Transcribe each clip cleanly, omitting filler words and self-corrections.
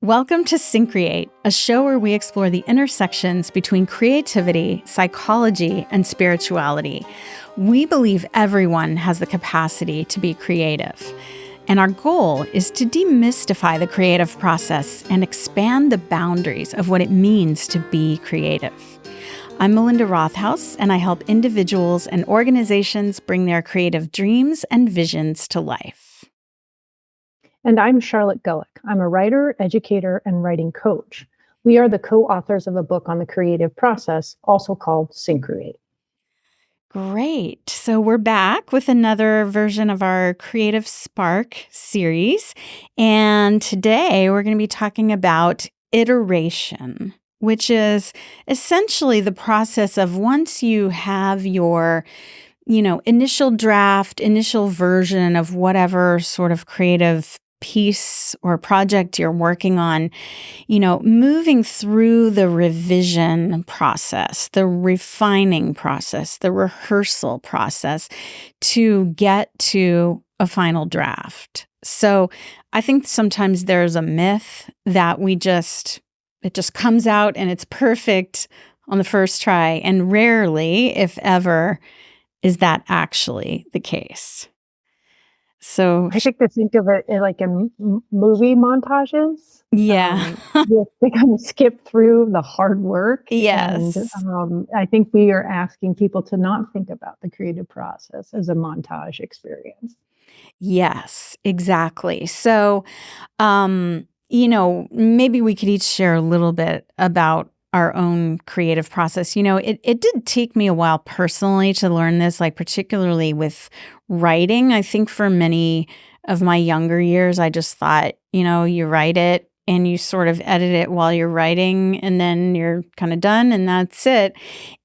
Welcome to Syncreate, a show where we explore the intersections between creativity, psychology, and spirituality. We believe everyone has the capacity to be creative. And our goal is to demystify the creative process and expand the boundaries of what it means to be creative. I'm Melinda Rothouse, and I help individuals and organizations bring their creative dreams and visions to life. And I'm Charlotte Gullick. I'm a writer, educator, and writing coach. We are the co-authors of a book on the creative process, also called Syncreate. Great. So we're back with another version of our Creative Spark series. And today we're going to be talking about iteration, which is essentially the process of once you have your initial draft, initial version of whatever sort of creative piece or project you're working on, moving through the revision process, the refining process, the rehearsal process to get to a final draft. So I think sometimes there's a myth that it just comes out and it's perfect on the first try. And rarely, if ever, is that actually the case. So I think to think of it like in movie montages. Yeah. They kind of skip through the hard work. Yes. And I think we are asking people to not think about the creative process as a montage experience. Yes, exactly. So, maybe we could each share a little bit about our own creative process. It did take me a while personally to learn this, like particularly with writing. I think for many of my younger years, I just thought, you write it and you sort of edit it while you're writing and then you're kind of done and that's it.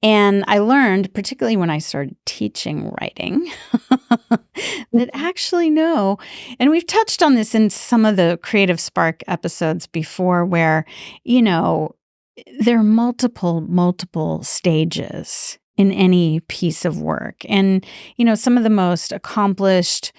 And I learned, particularly when I started teaching writing, that actually no. And we've touched on this in some of the Creative Spark episodes before where, there are multiple stages in any piece of work. And, some of the most accomplished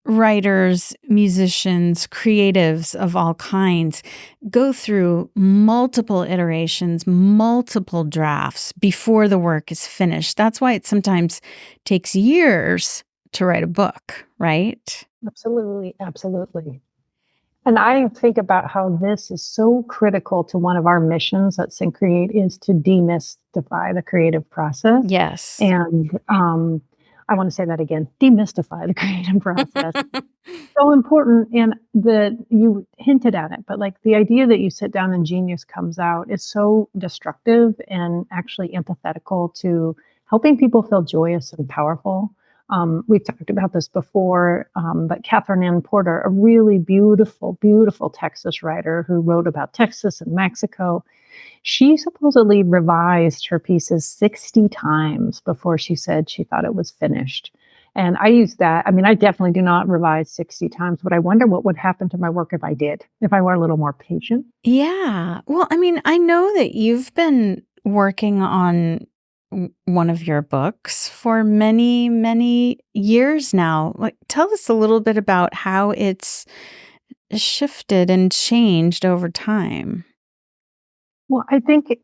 writers, musicians, creatives of all kinds go through multiple iterations, multiple drafts before the work is finished. That's why it sometimes takes years to write a book, right? Absolutely. Absolutely. And I think about how this is so critical to one of our missions at Syncreate is to demystify the creative process. Yes. And I want to say that again, demystify the creative process. So important. And you hinted at it, but like the idea that you sit down and genius comes out is so destructive and actually antithetical to helping people feel joyous and powerful. We've talked about this before, but Catherine Ann Porter, a really beautiful, beautiful Texas writer who wrote about Texas and Mexico, she supposedly revised her pieces 60 times before she said she thought it was finished. And I use that. I mean, I definitely do not revise 60 times, but I wonder what would happen to my work if I did, if I were a little more patient. Yeah. Well, I mean, I know that you've been working on one of your books for many, many years now. Like, tell us a little bit about how it's shifted and changed over time. Well, I think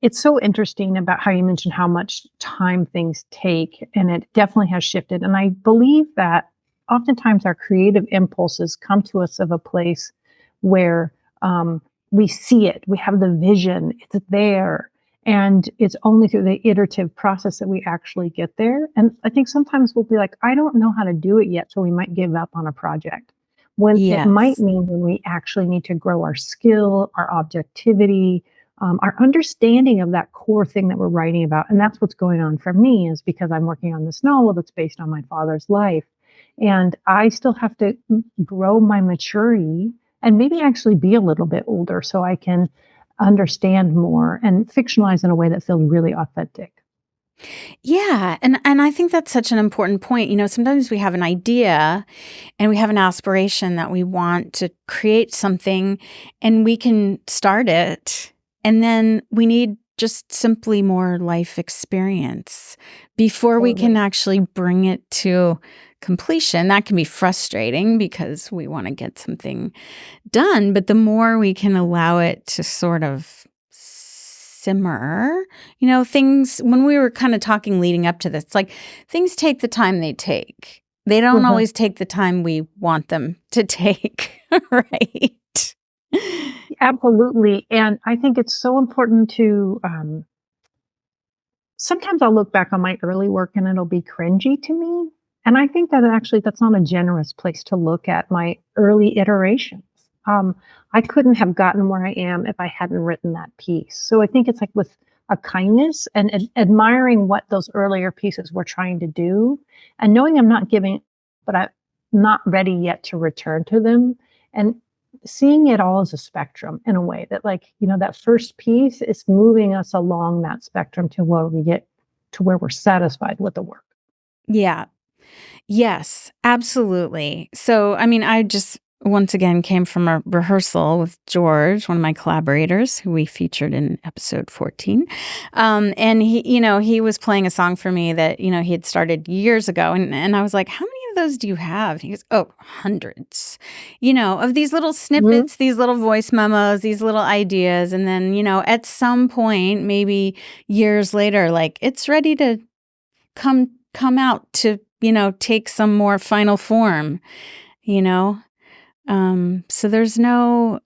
it's so interesting about how you mentioned how much time things take, and it definitely has shifted. And I believe that oftentimes our creative impulses come to us of a place where we see it, we have the vision, it's there. And it's only through the iterative process that we actually get there. And I think sometimes we'll be like, I don't know how to do it yet. So we might give up on a project. When it might Yes. mean when we actually need to grow our skill, our objectivity, our understanding of that core thing that we're writing about. And that's what's going on for me is because I'm working on this novel that's based on my father's life. And I still have to grow my maturity and maybe actually be a little bit older so I can understand more and fictionalize in a way that feels really authentic. Yeah. And I think that's such an important point. Sometimes we have an idea and we have an aspiration that we want to create something and we can start it. And then we need just simply more life experience before we can actually bring it to completion. That can be frustrating because we want to get something done, but the more we can allow it to sort of simmer, things, when we were kind of talking leading up to this, like things take the time they take. They don't Mhm. always take the time we want them to take, right? Absolutely, and I think it's so important to, sometimes I'll look back on my early work and it'll be cringy to me, and I think that actually that's not a generous place to look at my early iterations. Um, I couldn't have gotten where I am if I hadn't written that piece. So I think it's like with a kindness and admiring what those earlier pieces were trying to do, and knowing I'm not giving, but I'm not ready yet to return to them, and seeing it all as a spectrum in a way that, like, that first piece is moving us along that spectrum to where we get to where we're satisfied with the work. Yeah. Yes, absolutely. So, I mean, I just once again came from a rehearsal with George, one of my collaborators, who we featured in episode 14. And he was playing a song for me that, he had started years ago. And I was like, how many of those do you have? He goes, oh, hundreds, of these little Mhm. snippets, these little voice memos, these little ideas. And then, at some point, maybe years later, like it's ready to come out to, take some more final form, you know? So there's no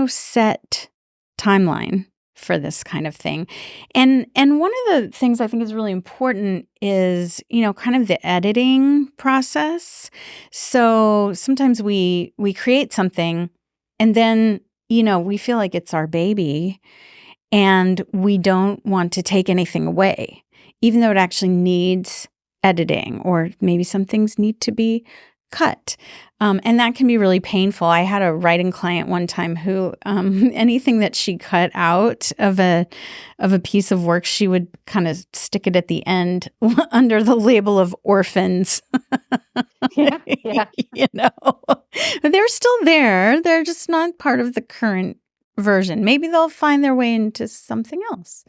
set timeline for this kind of thing. And one of the things I think is really important is, kind of the editing process. So sometimes we create something and then, we feel like it's our baby and we don't want to take anything away, even though it actually needs editing, or maybe some things need to be cut. And that can be really painful. I had a writing client one time who anything that she cut out of a piece of work, she would kind of stick it at the end under the label of orphans. Yeah, yeah. you know, they're still there. They're just not part of the current version. Maybe they'll find their way into something else,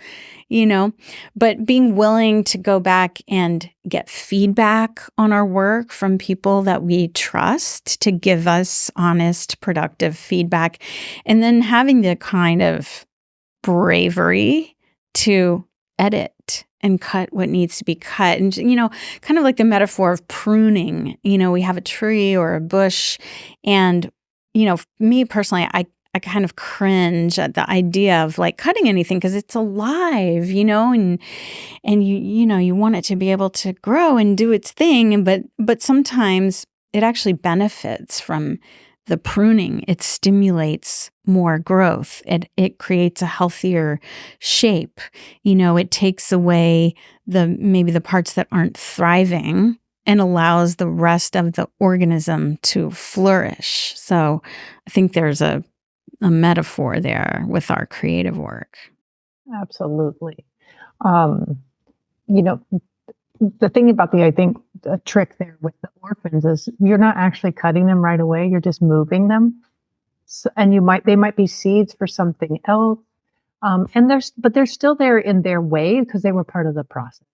you know, but being willing to go back and get feedback on our work from people that we trust to give us honest, productive feedback, and then having the kind of bravery to edit and cut what needs to be cut. And, kind of like the metaphor of pruning, we have a tree or a bush. And, me personally, I kind of cringe at the idea of like cutting anything because it's alive, and you want it to be able to grow and do its thing. And but sometimes it actually benefits from the pruning. It stimulates more growth. It creates a healthier shape. It takes away maybe the parts that aren't thriving and allows the rest of the organism to flourish. So I think there's a metaphor there with our creative work. Absolutely. Um, you know, the thing about I think the trick there with the orphans is you're not actually cutting them right away. You're just moving them. And they might be seeds for something else. And but they're still there in their way because they were part of the process.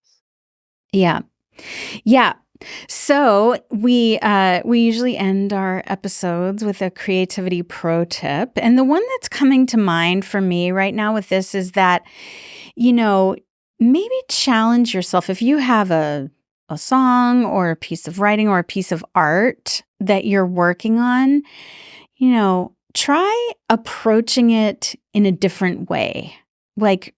Yeah. Yeah. So we usually end our episodes with a creativity pro tip. And the one that's coming to mind for me right now with this is that, maybe challenge yourself. If you have a song or a piece of writing or a piece of art that you're working on, try approaching it in a different way, like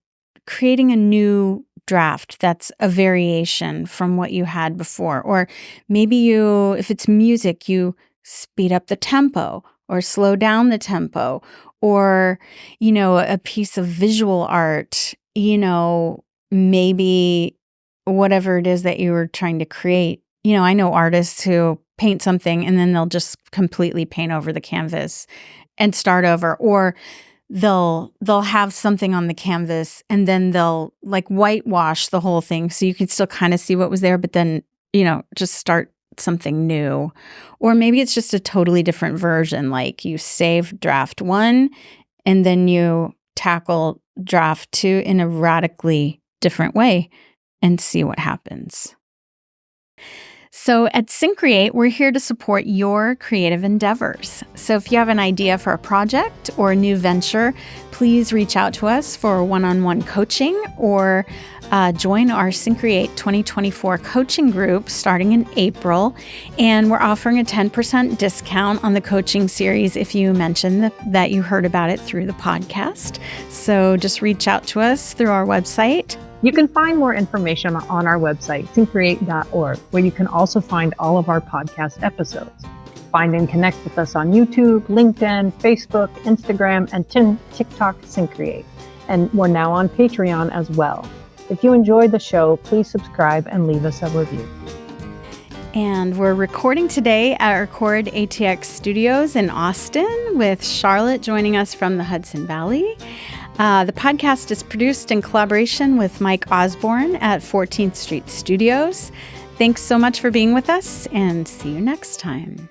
creating a new draft that's a variation from what you had before. Or maybe if it's music, you speed up the tempo or slow down the tempo. Or, a piece of visual art, maybe whatever it is that you were trying to create. I know artists who paint something and then they'll just completely paint over the canvas and start over. Or they'll have something on the canvas and then they'll like whitewash the whole thing so you can still kind of see what was there, but then, just start something new. Or maybe it's just a totally different version, like you save draft 1 and then you tackle draft 2 in a radically different way and see what happens. So at Syncreate, we're here to support your creative endeavors. So if you have an idea for a project or a new venture, please reach out to us for one-on-one coaching or join our Syncreate 2024 coaching group starting in April. And we're offering a 10% discount on the coaching series if you mention that you heard about it through the podcast. So just reach out to us through our website. You can find more information on our website, syncreate.org, where you can also find all of our podcast episodes. Find and connect with us on YouTube, LinkedIn, Facebook, Instagram, and TikTok, Syncreate. And we're now on Patreon as well. If you enjoyed the show, please subscribe and leave us a review. And we're recording today at Record ATX Studios in Austin with Charlotte joining us from the Hudson Valley. The podcast is produced in collaboration with Mike Osborne at 14th Street Studios. Thanks so much for being with us, and see you next time.